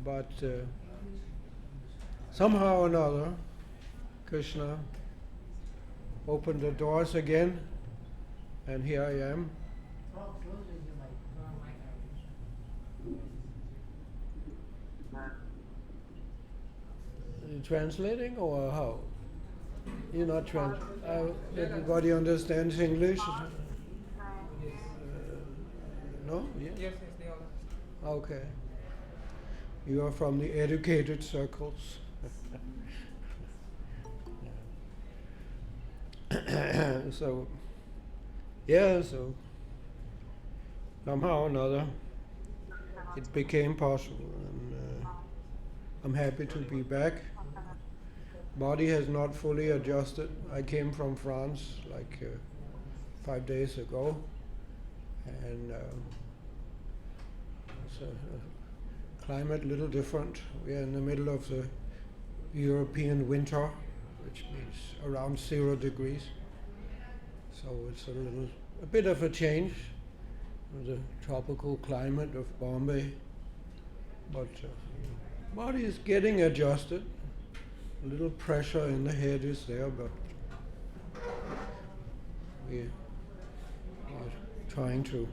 but somehow or another, Krishna opened the doors again, and here I am. Are you translating or how? You're not everybody understands English? No? Yes, yes, they all. Okay. You are from the educated circles. So somehow or another it became possible, and I'm happy to be back. Body has not fully adjusted. I came from France like 5 days ago, and so climate a little different. We are in the middle of the European winter, which means around 0 degrees. So it's a bit of a change from the tropical climate of Bombay. But body is getting adjusted. A little pressure in the head is there, but we are trying to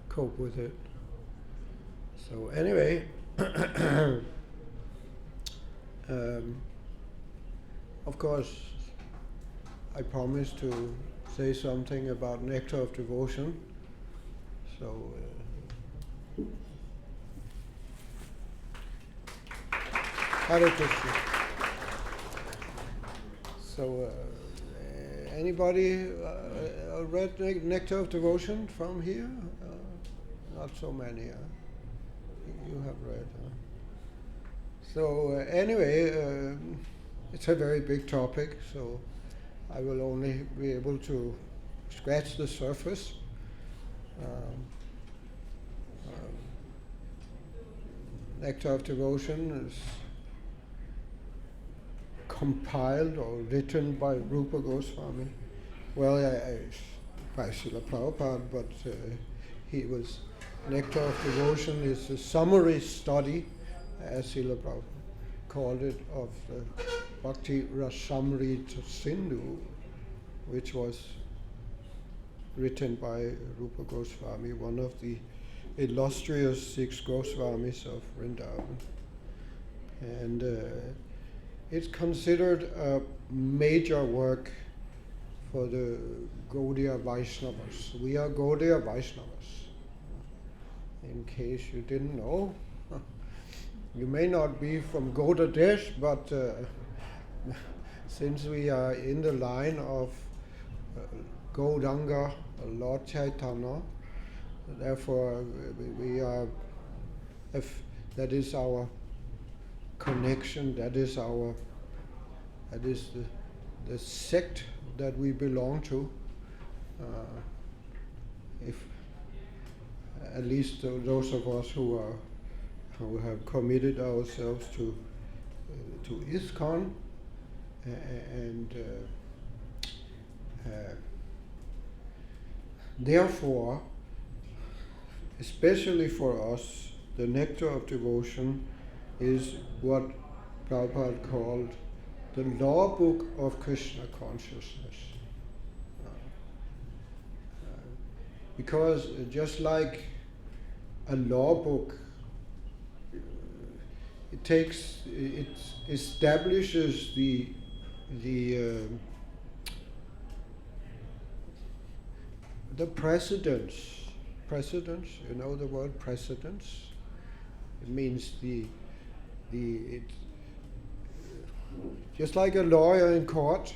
cope with it. So anyway, of course, I promised to say something about Nectar of Devotion. So Hare Krishna. So anybody read Nectar of Devotion from here? Not so many. You have read. So anyway, it's a very big topic, so I will only be able to scratch the surface. Nectar of Devotion is compiled or written by Rupa Goswami. Well, by Srila Prabhupada, but he was Nectar of Devotion is a summary study, as Srila Prabhupada called it, of the Bhakti Rasamrita Sindhu, which was written by Rupa Goswami, one of the illustrious 6 Goswamis of Vrindavan. And it's considered a major work for the Gaudiya Vaishnavas. We are Gaudiya Vaishnavas. In case you didn't know, you may not be from Gauda Desh, but since we are in the line of Gauranga, Lord Chaitanya, therefore we are, if that is our connection, that is the sect that we belong to. If at least those of us who have committed ourselves to ISKCON, and therefore, especially for us, the Nectar of Devotion is what Prabhupada called the law book of Krishna consciousness. Because just like a law book, it establishes the precedence. Precedence, you know the word precedence? It means just like a lawyer in court,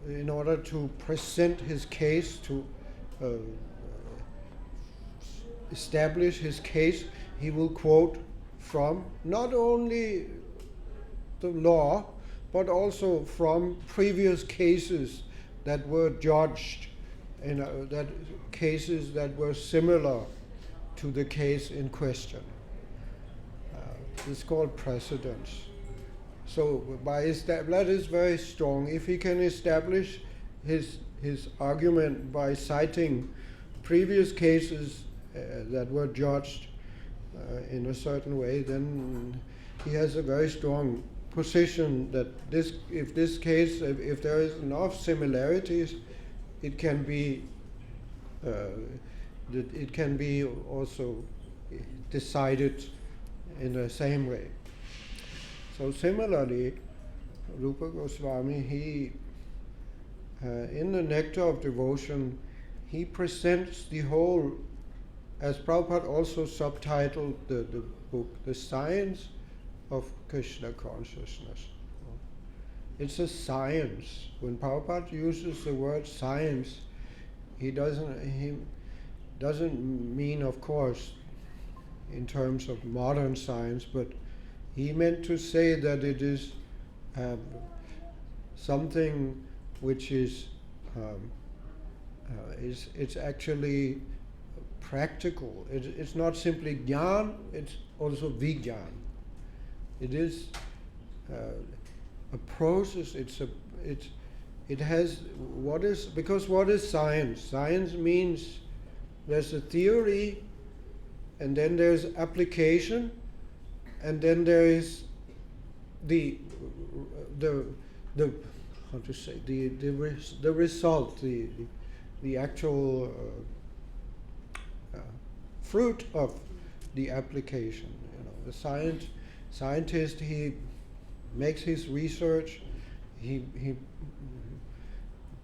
in order to present his case, to establish his case, he will quote from not only the law, but also from previous cases that were judged, that cases that were similar to the case in question. It's called precedence. So that is very strong. If he can establish his argument by citing previous cases that were judged in a certain way, then he has a very strong position that if there is enough similarities, it can be also decided in the same way. So similarly, Rupa Goswami, he in the Nectar of Devotion, he presents the whole, as Prabhupada also subtitled the book, The Science of Krishna Consciousness. It's a science. When Prabhupada uses the word science, he doesn't mean, of course, in terms of modern science, but he meant to say that it is something which is it's actually practical. It's not simply jnana, it's also vijnana. It is a process. Because what is science? Science means there's a theory, and then there's application, and then there is the result, the actual fruit of the application. The scientist, he makes his research, he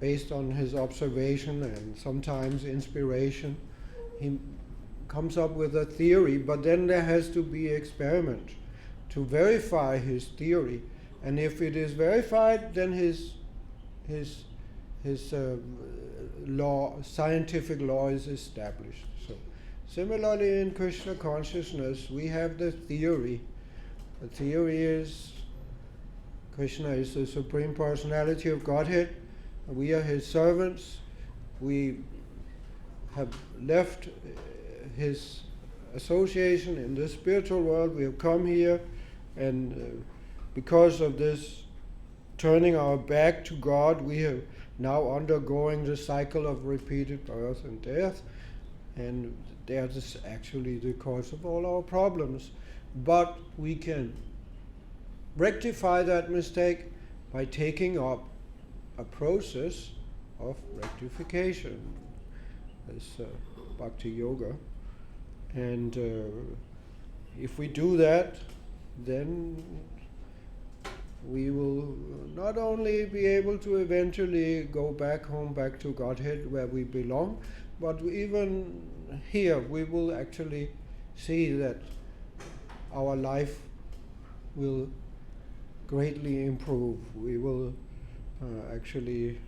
based on his observation and sometimes inspiration, he comes up with a theory, but then there has to be experiment to verify his theory, and if it is verified, then his scientific law is established. So similarly in Krishna consciousness, we have the theory. The theory is Krishna is the Supreme Personality of Godhead. We are His servants. We have left His association in the spiritual world. We have come here, and because of this turning our back to God, we are now undergoing the cycle of repeated birth and death, and that is actually the cause of all our problems. But we can rectify that mistake by taking up a process of rectification, as Bhakti Yoga. And if we do that, then we will not only be able to eventually go back home, back to Godhead where we belong, but even here we will actually see that our life will greatly improve. We will actually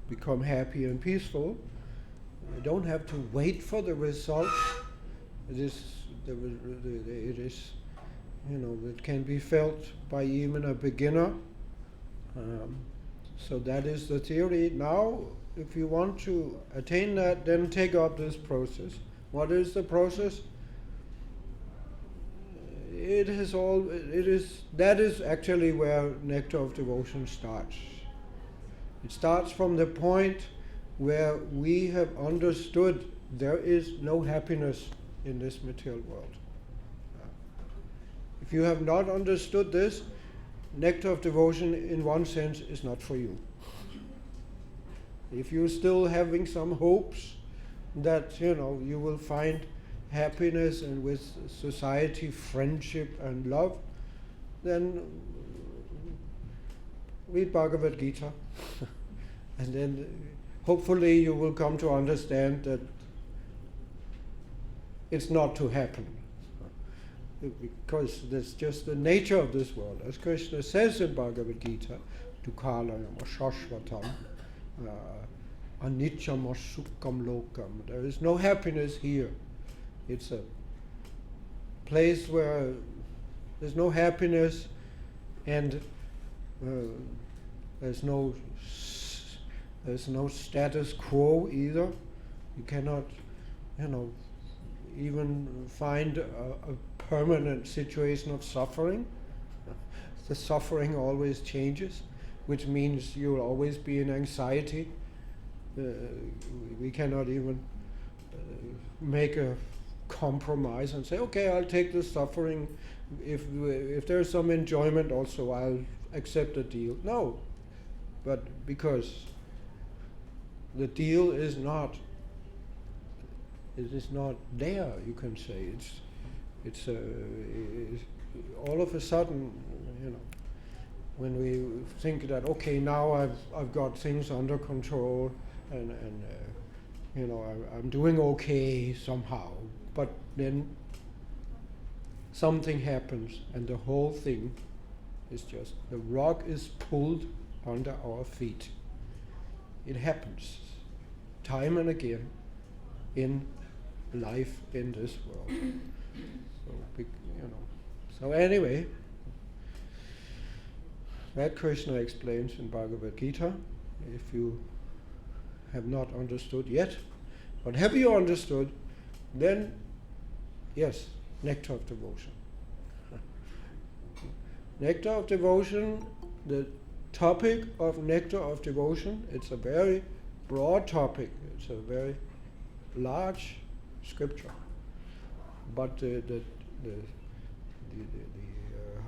become happy and peaceful. We don't have to wait for the results. It can be felt by even a beginner. So that is the theory. Now, if you want to attain that, then take up this process. What is the process? That is actually where Nectar of Devotion starts. It starts from the point where we have understood there is no happiness in this material world. If you have not understood this, Nectar of Devotion in one sense is not for you. If you're still having some hopes that you will find happiness and with society, friendship and love, then read Bhagavad Gita and then hopefully you will come to understand that it's not to happen, because that's just the nature of this world. As Krishna says in Bhagavad Gita, Dukhalayam Shashvatam Anityam Sukham Lokam. There is no happiness here. It's a place where there's no happiness, and there's no status quo either. You cannot, even find a permanent situation of suffering. The suffering always changes, which means you'll always be in anxiety. We cannot even make a compromise and say, okay, I'll take the suffering. If there's some enjoyment also, I'll accept the deal. No, but because the deal is not, it is not there, you can say. It's all of a sudden, when we think that, okay, now I've got things under control and I'm doing okay somehow, but then something happens and the whole thing is just, the rug is pulled under our feet. It happens time and again in life in this world. So anyway, that Krishna explains in Bhagavad Gita, if you have not understood yet. But have you understood, then yes, Nectar of Devotion. Nectar of Devotion, the topic of Nectar of Devotion, it's a very broad topic. It's a very large scripture. But how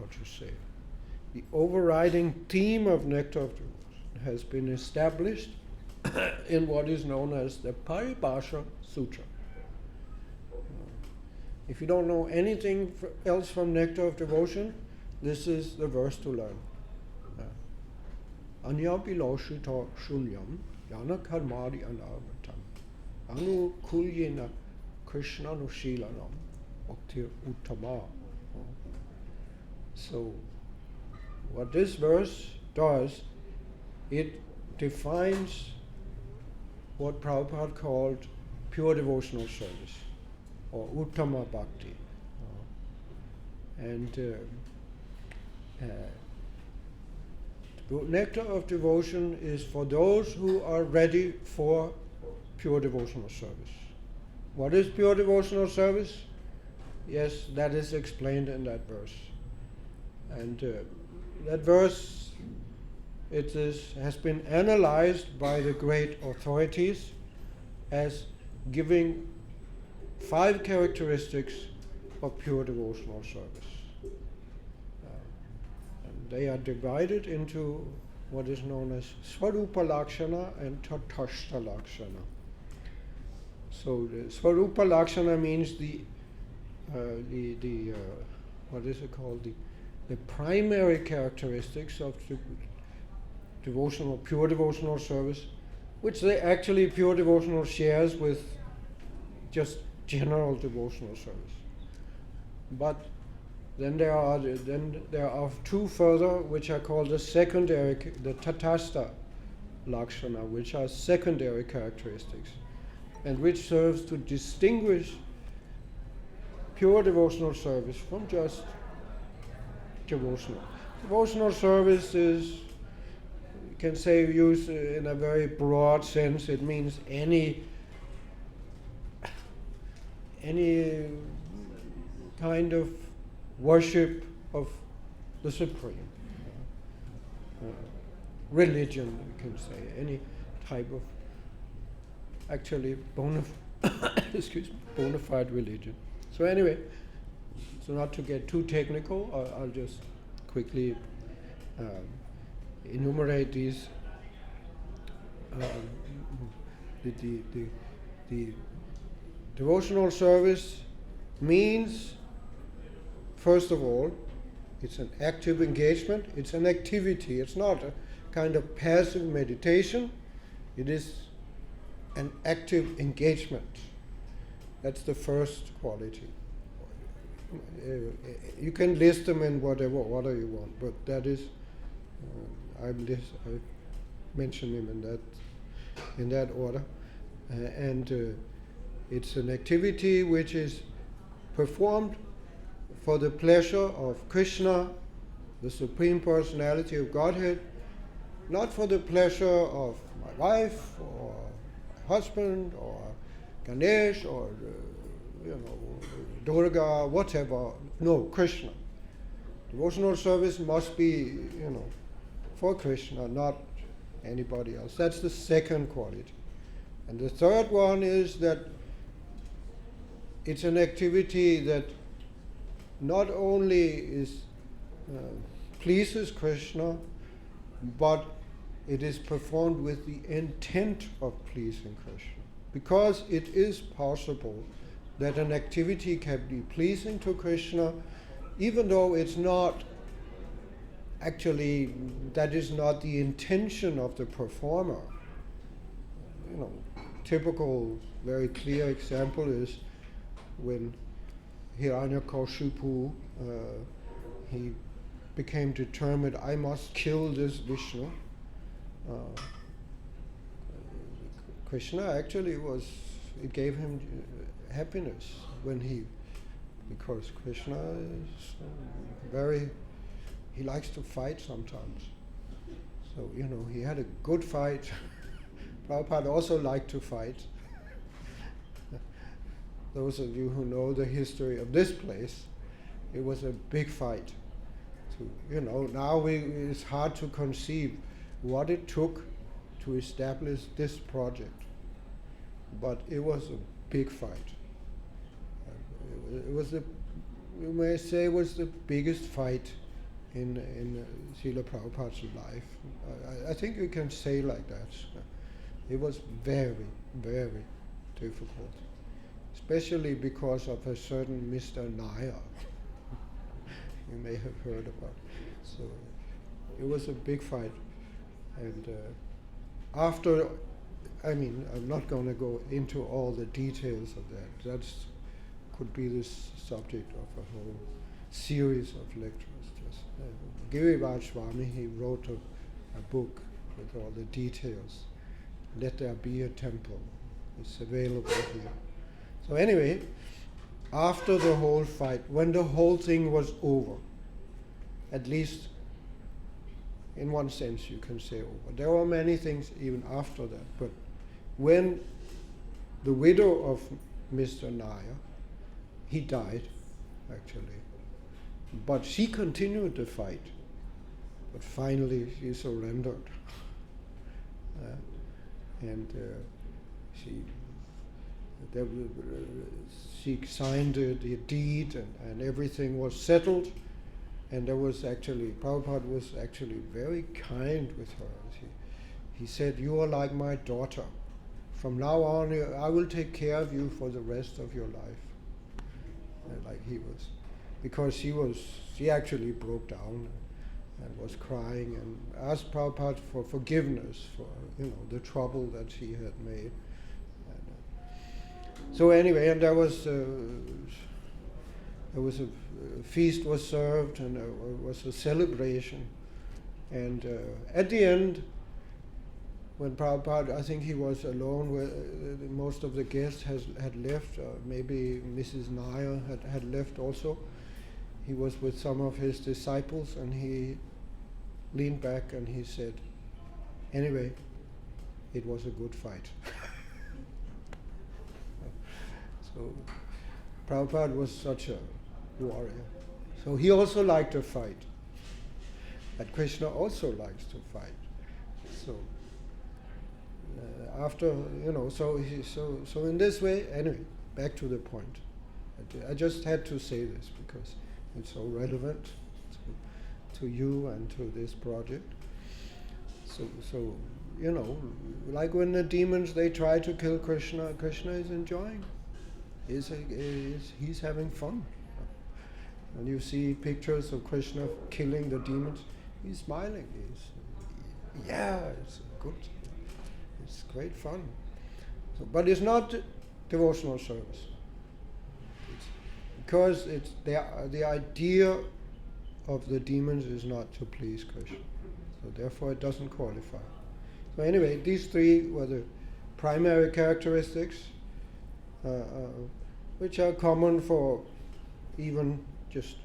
to say, the overriding theme of Nectar of Devotion has been established in what is known as the Paribhasha Sutra. If you don't know anything else from Nectar of Devotion, this is the verse to learn. Anyapiloshita shunyam yana karmari anavatam anu kulyena krishna nushilanam bhaktir uttama. So, what this verse does, it defines what Prabhupada called pure devotional service, or uttama bhakti. Nectar of Devotion is for those who are ready for pure devotional service. What is pure devotional service? Yes, that is explained in that verse. And that verse, has been analyzed by the great authorities as giving 5 characteristics of pure devotional service. And they are divided into what is known as Svarupa Lakshana and Tatastha Lakshana. So the Svarupa Lakshana means the what is it called? The primary characteristics of pure devotional service, which they actually pure devotional shares with just general devotional service. But then there are 2 further, which are called the Tatastha Lakshana, which are secondary characteristics, and which serves to distinguish pure devotional service from just devotional. Devotional service is, you can say, used in a very broad sense. It means any kind of worship of the Supreme. Religion, you can say, any type of actually bona fide religion. So anyway, so not to get too technical, I'll just quickly enumerate these. The devotional service means, first of all, it's an active engagement, it's an activity, it's not a kind of passive meditation, it is an active engagement. That's the first quality. You can list them in whatever order you want, but that is, I mention them in that order. It's an activity which is performed for the pleasure of Krishna, the Supreme Personality of Godhead, not for the pleasure of my wife or my husband or Ganesh or Durga, whatever. No, Krishna. Devotional service must be, for Krishna, not anybody else. That's the second quality. And the third one is that it's an activity that not only pleases Krishna, but it is performed with the intent of pleasing Krishna. Because it is possible that an activity can be pleasing to Krishna, even though it's not actually, that is not the intention of the performer. Typical, very clear example is when Hiranyakashipu, he became determined, I must kill this Vishnu. Krishna actually it gave him happiness because Krishna is he likes to fight sometimes. So, he had a good fight. Prabhupada also liked to fight. Those of you who know the history of this place, it was a big fight. Now it's hard to conceive what it took to establish this project. But it was a big fight. You may say it was the biggest fight in Srila Prabhupada's life. I think you can say like that. It was very, very difficult, especially because of a certain Mr. Nair. You may have heard about. So it was a big fight, and I'm not going to go into all the details of that. That could be the subject of a whole series of lectures. Girivaj Swami, he wrote a book with all the details. Let There Be a Temple. It's available here. So anyway, after the whole fight, when the whole thing was over, at least in one sense you can say over. There were many things even after that, but when the widow of Mr. Nair, he died actually, but she continued the fight, but finally she surrendered. She signed the deed and everything was settled, and there was actually, Prabhupada was actually very kind with her. He said, you are like my daughter. From now on, I will take care of you for the rest of your life. Like he was, because she actually broke down and was crying and asked Prabhupada for forgiveness for the trouble that she had made. So anyway, and there was a feast was served, and there was a celebration, and at the end, when Prabhupada, I think he was alone, where most of the guests had left, maybe Mrs. Nair had left also. He was with some of his disciples, and he leaned back and he said, anyway, it was a good fight. So Prabhupada was such a warrior. So he also liked to fight. But Krishna also likes to fight. So so in this way, anyway, back to the point. I just had to say this because it's so relevant to you and to this project. So like when the demons, they try to kill Krishna, Krishna is enjoying. He's having fun. When you see pictures of Krishna killing the demons, he's smiling. It's good. It's great fun. So, but it's not devotional service. Because the idea of the demons is not to please Krishna. So therefore it doesn't qualify. So anyway, these three were the primary characteristics which are common for even just,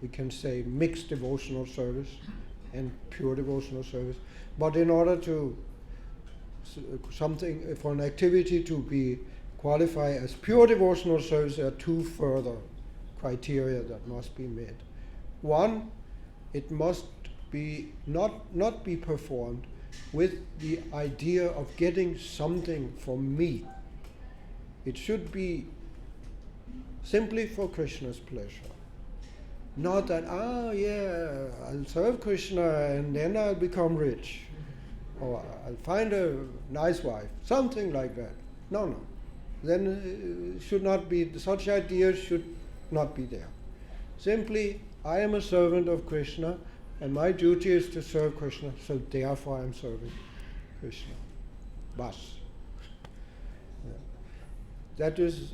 we can say, mixed devotional service and pure devotional service. But in order to for an activity to be qualified as pure devotional service, there are two further criteria that must be met. One, it must be not be performed with the idea of getting something from me. It should be simply for Krishna's pleasure. Not that, I'll serve Krishna and then I'll become rich. Or I'll find a nice wife. Something like that. No. Then should not be, such ideas should not be there. Simply, I am a servant of Krishna and my duty is to serve Krishna, so therefore I am serving Krishna. Bas. That is,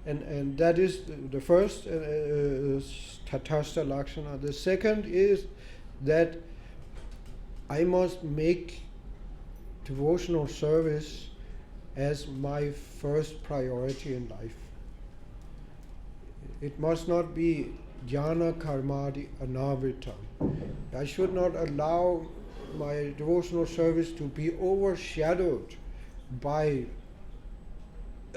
and that is the first tatastha lakshana. The second is that I must make devotional service as my first priority in life. It must not be jnana karmadi anavritam. I should not allow my devotional service to be overshadowed by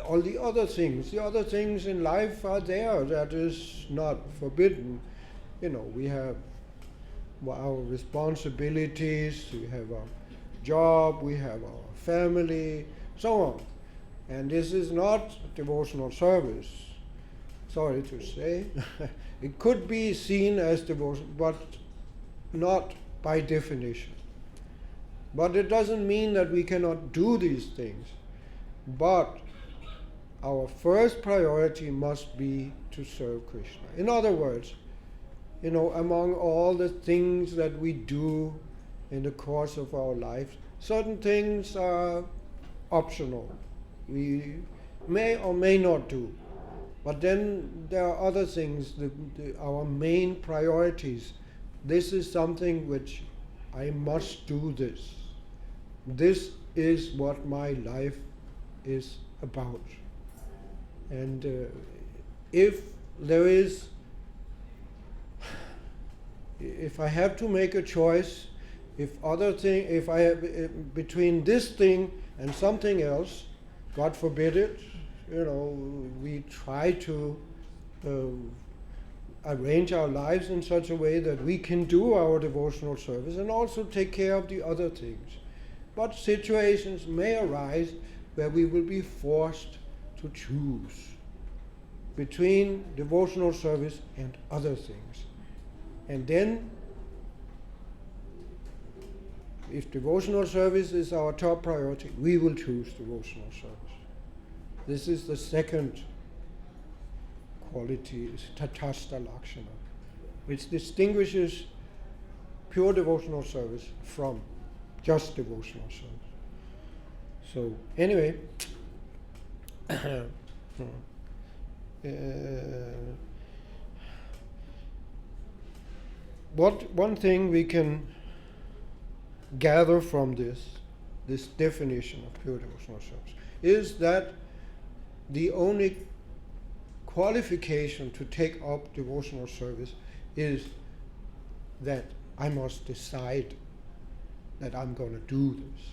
all the other things. The other things in life are there. That is not forbidden. We have our responsibilities, we have our job, we have our family, so on. And this is not devotional service. Sorry to say. It could be seen as devotion, but not by definition. But it doesn't mean that we cannot do these things. But our first priority must be to serve Krishna. In other words, among all the things that we do in the course of our lives, certain things are optional. We may or may not do. But then there are other things, our main priorities. This is something which I must do this. This is what my life is about. And if I have to make a choice, if I have between this thing and something else, God forbid it, we try to arrange our lives in such a way that we can do our devotional service and also take care of the other things. But situations may arise where we will be forced to choose between devotional service and other things. And then, if devotional service is our top priority, we will choose devotional service. This is the second quality, is tatastha lakshana, which distinguishes pure devotional service from just devotional service. So, anyway, one thing we can gather from this definition of pure devotional service is that the only qualification to take up devotional service is that I must decide that I'm going to do this.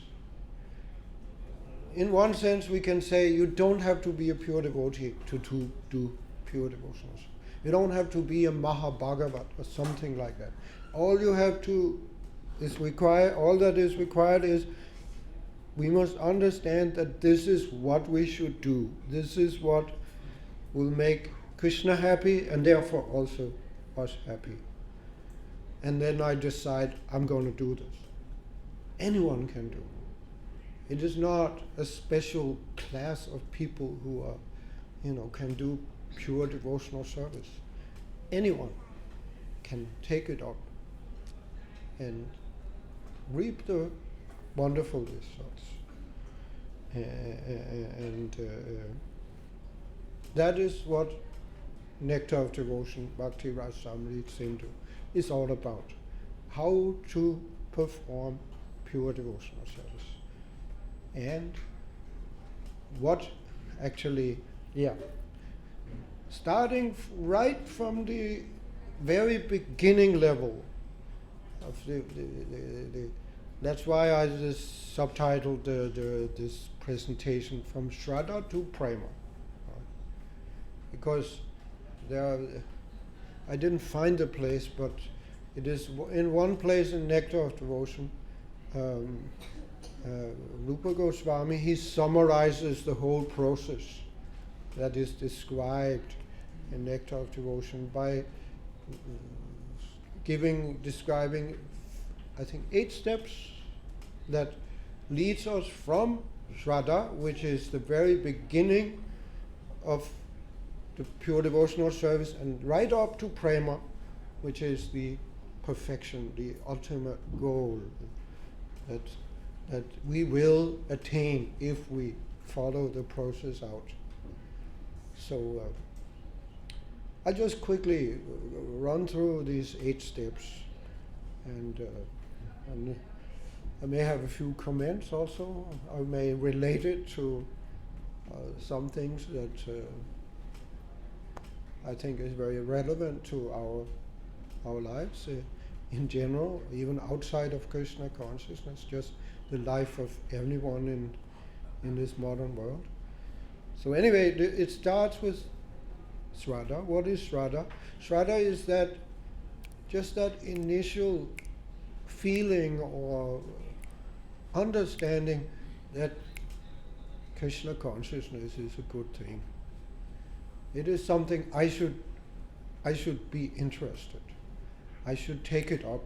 In one sense, we can say you don't have to be a pure devotee to do pure devotional service. You don't have to be a Mahabhagavat or something like that. All that is required is we must understand that this is what we should do. This is what will make Krishna happy and therefore also us happy. And then I decide I'm going to do this. Anyone can do it. It is not a special class of people who are, can do pure devotional service. Anyone can take it up and reap the wonderful results. And that is what Nectar of Devotion, Bhakti Rasamrita Sindhu, is all about. How to perform pure devotional service. And what actually, starting right from the very beginning level of that's why I just subtitled this presentation From Shraddha to Prema. Because I didn't find the place, but it is in one place in Nectar of Devotion, Rupa Goswami, he summarizes the whole process that is described in Nectar of Devotion by describing, I think, 8 steps that leads us from Shraddha, which is the very beginning of the pure devotional service, and right up to Prema, which is the perfection, the ultimate goal that we will attain if we follow the process out. So I'll just quickly run through these 8 steps, and I may have a few comments also. I may relate it to some things that I think is very relevant to our lives in general, even outside of Krishna consciousness, just the life of everyone in this modern world. So anyway, it starts with Shraddha. What is Shraddha? Shraddha is that initial feeling or understanding that Krishna consciousness is a good thing. It is something I should be interested. I should take it up.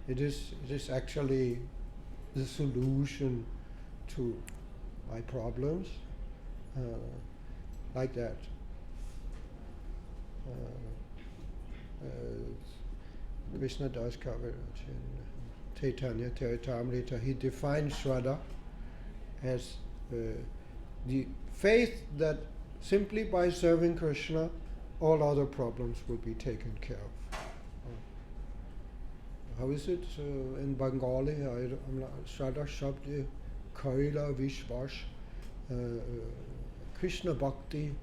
It is actually the solution to my problems, like that. Krishna Das cover it in Chaitanya Charitamrita. He defines Shraddha as the faith that simply by serving Krishna, all other problems will be taken care of. How is it in Bengali? I'm not Shraddha Shabd Kaila Vishwash Krishna Bhakti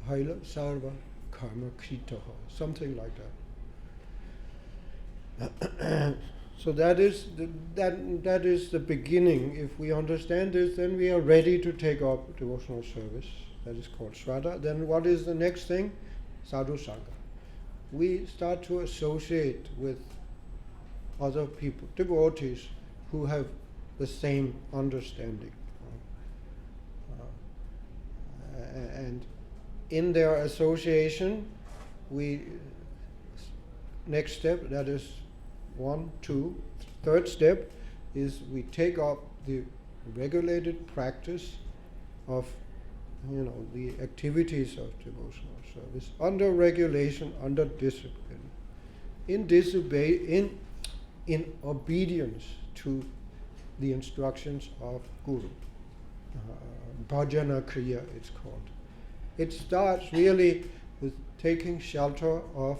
Haila Sarva Karma Kritaha, something like that. So that is the beginning. If we understand this, then we are ready to take up devotional service. That is called Shraddha. Then what is the next thing? Sadhu Sangha. We start to associate with other people, devotees, who have the same understanding. And in their association, next step, that is 1, 2. Third step is we take up the regulated practice of, the activities of devotional service under regulation, under discipline, in obedience to the instructions of Guru. Bhajana Kriya, it's called. It starts really with taking shelter of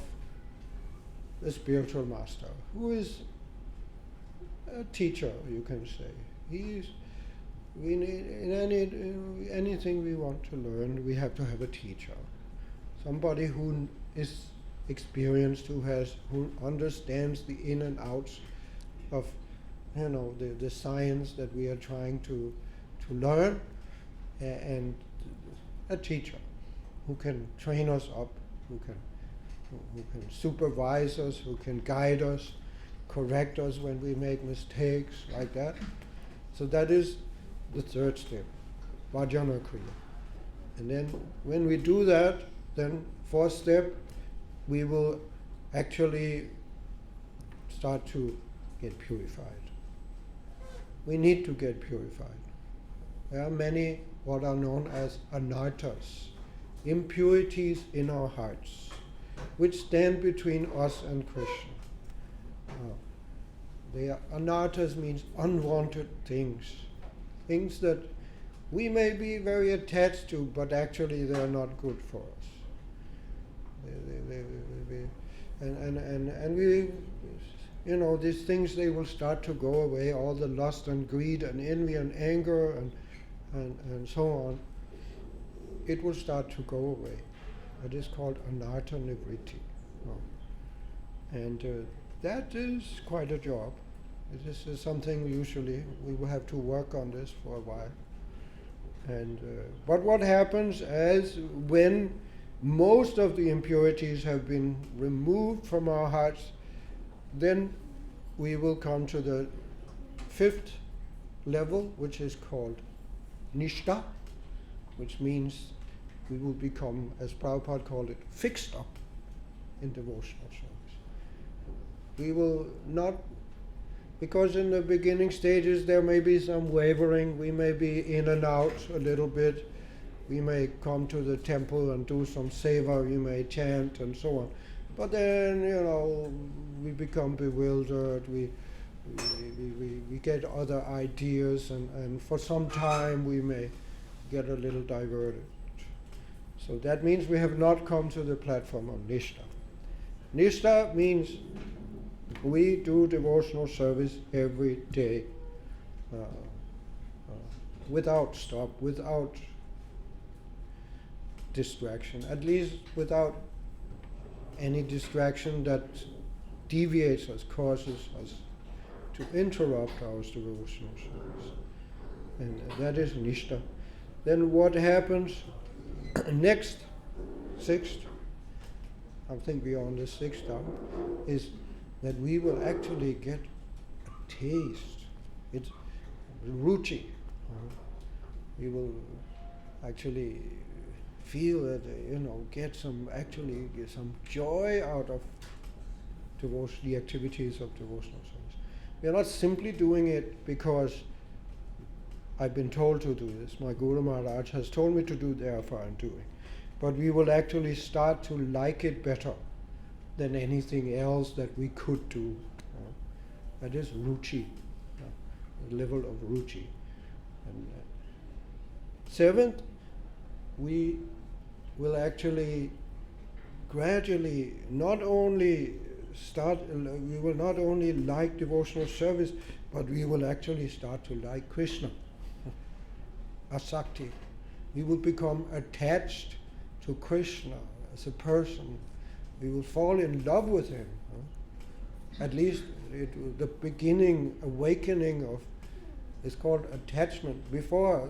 the spiritual master, who is a teacher, you can say. We need, in anything we want to learn, we have to have a teacher. Somebody who is experienced, who understands the in and outs of, the science that we are trying to learn, and a teacher who can train us up, who can supervise us, who can guide us, correct us when we make mistakes, like that. So that is the third step, Bhajana Kriya. And then when we do that, then fourth step, we will actually start to get purified. We need to get purified. There are many what are known as anarthas, impurities in our hearts, which stand between us and Krishna. Anarthas means unwanted things that we may be very attached to, but actually they are not good for us. And we, these things, they will start to go away, all the lust and greed and envy and anger and so on. It will start to go away. It is called anartha nivritti. And that is quite a job. This is something usually we will have to work on this for a while. And but what happens when most of the impurities have been removed from our hearts, then we will come to the fifth level, which is called nishtha. which means we will become, as Prabhupada called it, fixed up in devotional service. We will not, because in the beginning stages there may be some wavering, we may be in and out a little bit, we may come to the temple and do some seva, we may chant and so on. But then, we become bewildered, we get other ideas, and for some time we may get a little diverted. So that means we have not come to the platform of Nishtha. Nishtha means we do devotional service every day, without stop, without distraction, at least without any distraction that deviates us, causes us to interrupt our devotional service. And that is Nishtha. Then what happens next, sixth, I think we are on the sixth now, is that we will actually get a taste. It's ruchi. We will actually feel that, get some joy out of the activities of devotional service. We are not simply doing it because I've been told to do this. My Guru Maharaj has told me to do, therefore I'm doing. But we will actually start to like it better than anything else that we could do. That is ruchi, the level of ruchi. And seventh, we will actually gradually not only we will not only like devotional service, but we will actually start to like Krishna. Asakti. We will become attached to Krishna as a person. We will fall in love with him. At least the beginning, awakening of, it's called attachment. Before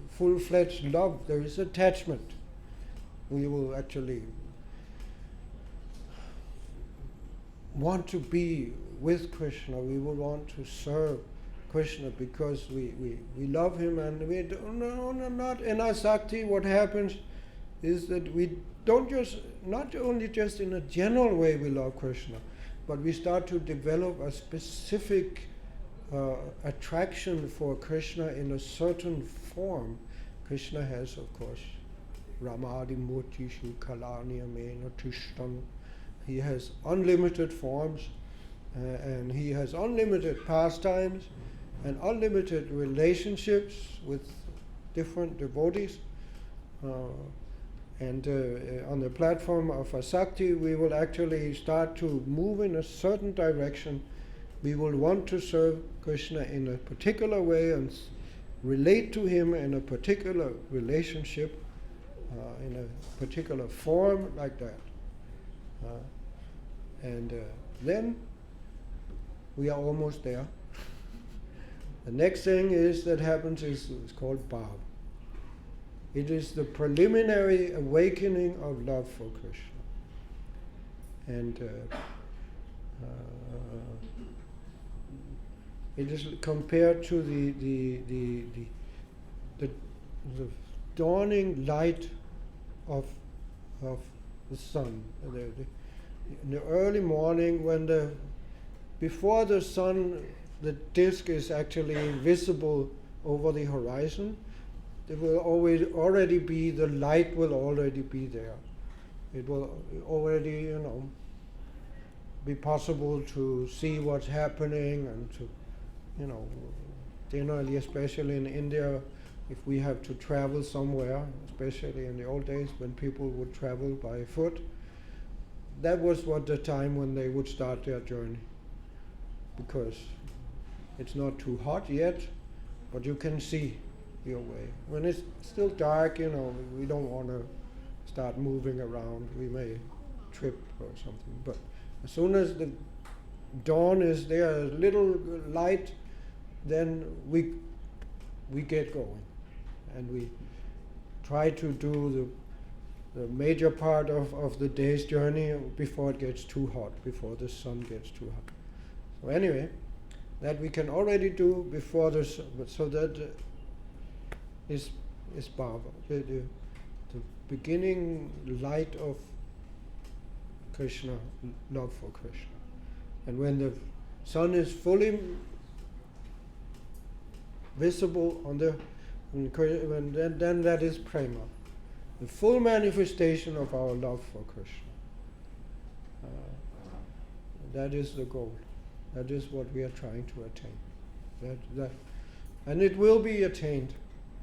full-fledged love, there is attachment. We will actually want to be with Krishna. We will want to serve Krishna because we love him, and we don't, no, not in Asakti. What happens is that we don't just, not only just in a general way we love Krishna, but we start to develop a specific attraction for Krishna in a certain form. Krishna has, of course, Ramadi Murtishu Kalani Amena Tishtam. He has unlimited forms, and he has unlimited pastimes and unlimited relationships with different devotees. And on the platform of Asakti, we will actually start to move in a certain direction. We will want to serve Krishna in a particular way and relate to him in a particular relationship, in a particular form like that. And then we are almost there. The next thing that happens is called bhav. It is the preliminary awakening of love for Krishna. And it is compared to the dawning light of the sun. In the early morning, before the sun, the disk is actually visible over the horizon, there will already be, the light will already be there. It will already, be possible to see what's happening and to, generally, especially in India, if we have to travel somewhere, especially in the old days when people would travel by foot, that was the time when they would start their journey. Because it's not too hot yet, but you can see your way. When it's still dark, we don't want to start moving around. We may trip or something. But as soon as the dawn is there, a little light, then we get going. And we try to do the major part of the day's journey before it gets too hot, before the sun gets too hot. So anyway, that we can already do before the sun, so that is is Bhava, the beginning light of Krishna, love for Krishna. And when the sun is fully visible on the, then that is Prema, the full manifestation of our love for Krishna. That is the goal. That is what we are trying to attain. And it will be attained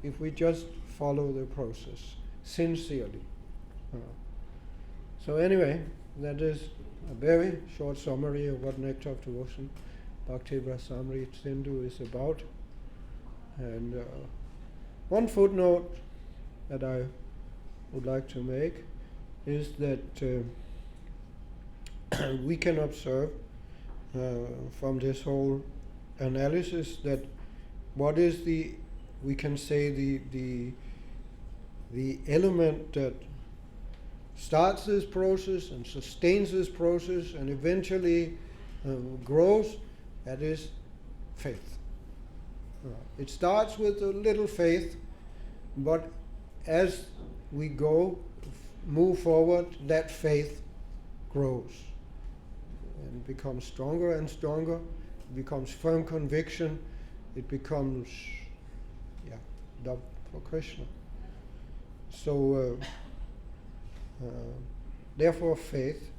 if we just follow the process sincerely. So anyway, that is a very short summary of what Nectar of Devotion, Bhakti Rasamrita Sindhu is about. And one footnote that I would like to make is that we can observe from this whole analysis that what is we can say the element that starts this process and sustains this process and eventually grows, that is faith. It starts with a little faith, but as we move forward, that faith grows and becomes stronger and stronger. It becomes firm conviction. It becomes, love for Krishna. So, therefore, faith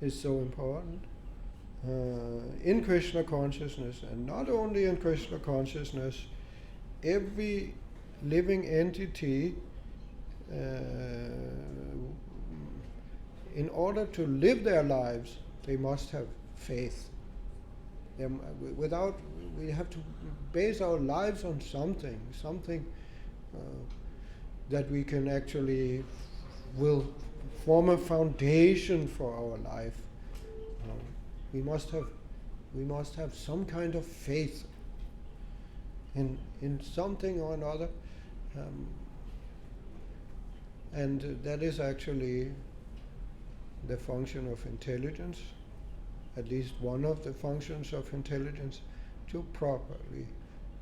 is so important in Krishna consciousness, and not only in Krishna consciousness. Every living entity, in order to live their lives, they must have faith. We have to base our lives on something that we can actually will form a foundation for our life. We must have some kind of faith in something or another, and that is actually the function of intelligence, at least one of the functions of intelligence, to properly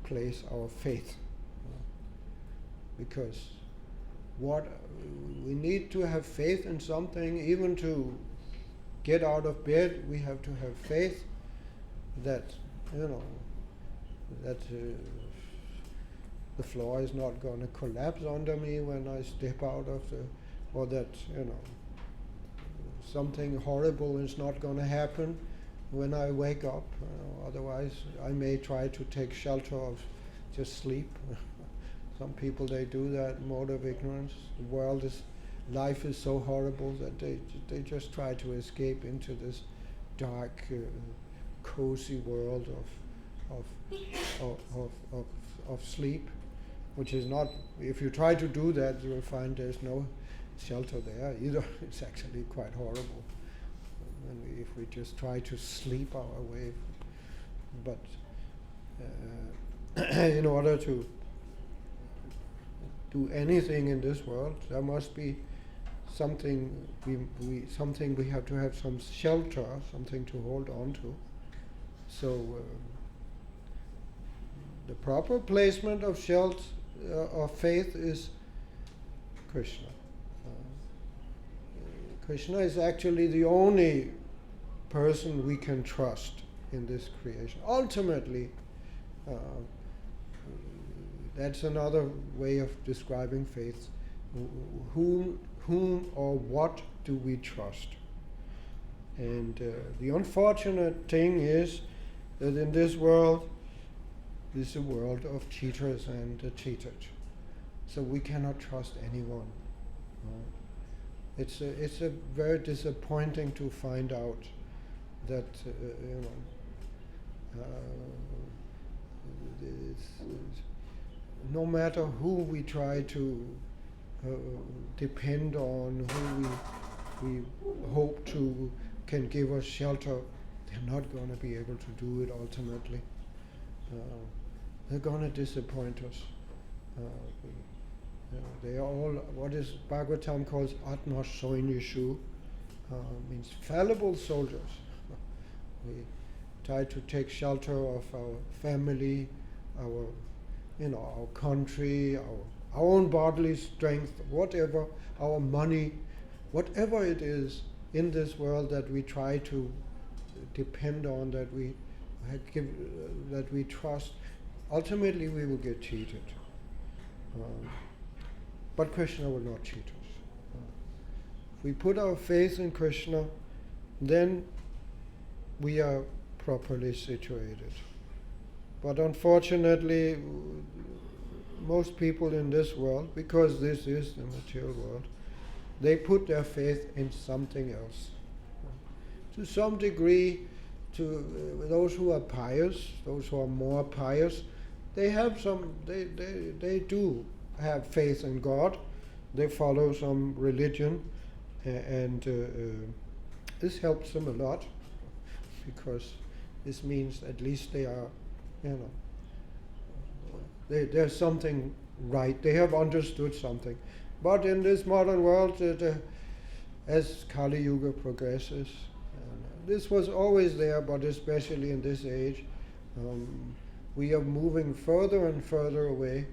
place our faith. Because we need to have faith in something. Even to get out of bed, we have to have faith that the floor is not going to collapse under me when I step out of or that something horrible is not going to happen when I wake up. Otherwise, I may try to take shelter of just sleep. Some people, they do that, mode of ignorance. Life is so horrible that they just try to escape into this dark, cozy world of sleep, which is not. If you try to do that, you will find there's no shelter there either. It's actually quite horrible. And if we just try to sleep our way, but in order to do anything in this world, there must be something we have to have some shelter, something to hold on to. So the proper placement of shelter of faith is Krishna. Krishna is actually the only person we can trust in this creation. Ultimately, that's another way of describing faith. Whom or what do we trust? And the unfortunate thing is that in this world, this is a world of cheaters and cheated. So we cannot trust anyone. It's a very disappointing to find out that no matter who we try to depend on, who we hope to can give us shelter, they're not going to be able to do it ultimately. They're going to disappoint us. They are all, what is Bhagavatam calls Atma Soinishu, means fallible soldiers. We try to take shelter of our family, our country, our our own bodily strength, whatever, our money, whatever it is in this world that we try to depend on, that we that we trust, ultimately we will get cheated. But Krishna will not cheat us. If we put our faith in Krishna, then we are properly situated. But unfortunately, most people in this world, because this is the material world, they put their faith in something else. To some degree, to those who are pious, those who are more pious, they have some. They do have faith in God. They follow some religion, and this helps them a lot, because this means at least they are, there's something right. They have understood something. But in this modern world, as Kali Yuga progresses, this was always there, but especially in this age, we are moving further and further away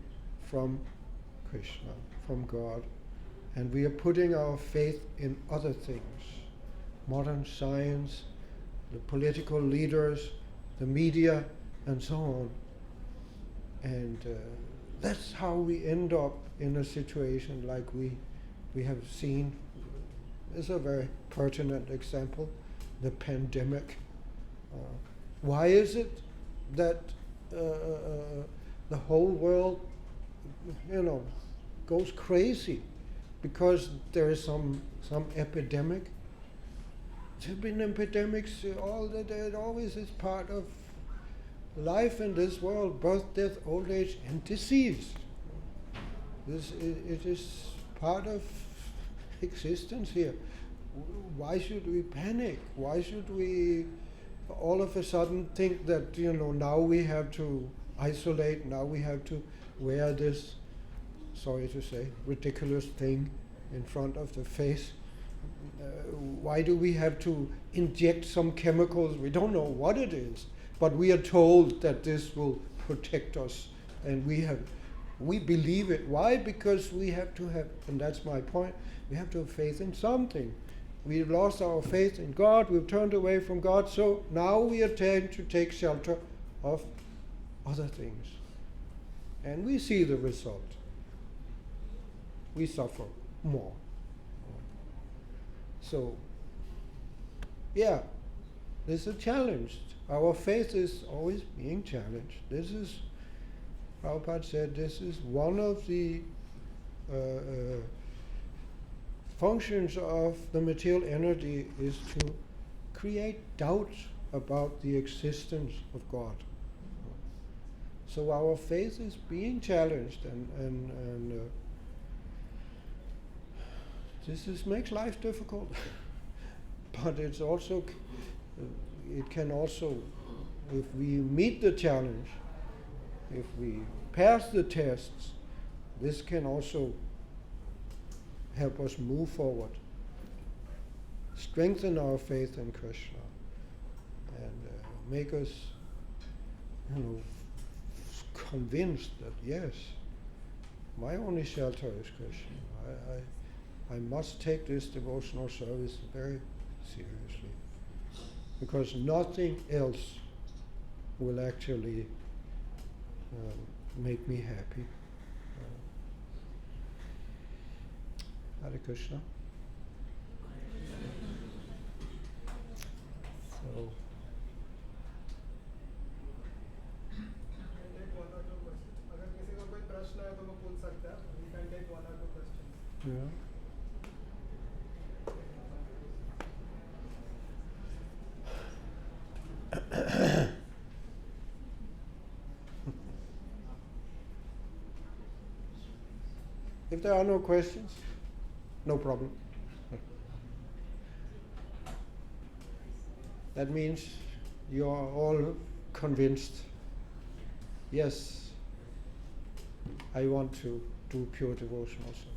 from Krishna, from God, and we are putting our faith in other things. Modern science, the political leaders, the media, and so on. And that's how we end up in a situation like we have seen. It's a very pertinent example, the pandemic. Why is it that the whole world, goes crazy? Because there is some epidemic. There have been epidemics, it always is part of life in this world: birth, death, old age, and disease. It is part of existence here. Why should we panic? Why should we all of a sudden think that, now we have to isolate, now we have to wear this, sorry to say, ridiculous thing in front of the face? Why do we have to inject some chemicals? We don't know what it is, but we are told that this will protect us, and we believe it. Why? Because we have to have, and that's my point, we have to have faith in something. We've lost our faith in God, we've turned away from God, so now we are trying to take shelter of other things. And we see the result. We suffer more. So, yeah, this is a challenge. Our faith is always being challenged. This is, Prabhupada said, this is one of the functions of the material energy, is to create doubt about the existence of God. So our faith is being challenged, and this makes life difficult. But it's also, it can also, if we meet the challenge, if we pass the tests, this can also help us move forward, strengthen our faith in Krishna, and make us, convinced that yes, my only shelter is Krishna. I must take this devotional service very seriously, because nothing else will actually make me happy. Hare Krishna. So, अगर किसी को कोई प्रश्न है तो वो पूछ सकता है. We can take one or two questions. yeah. If there are no questions, no problem. That means you are all convinced, yes, I want to do pure devotional service.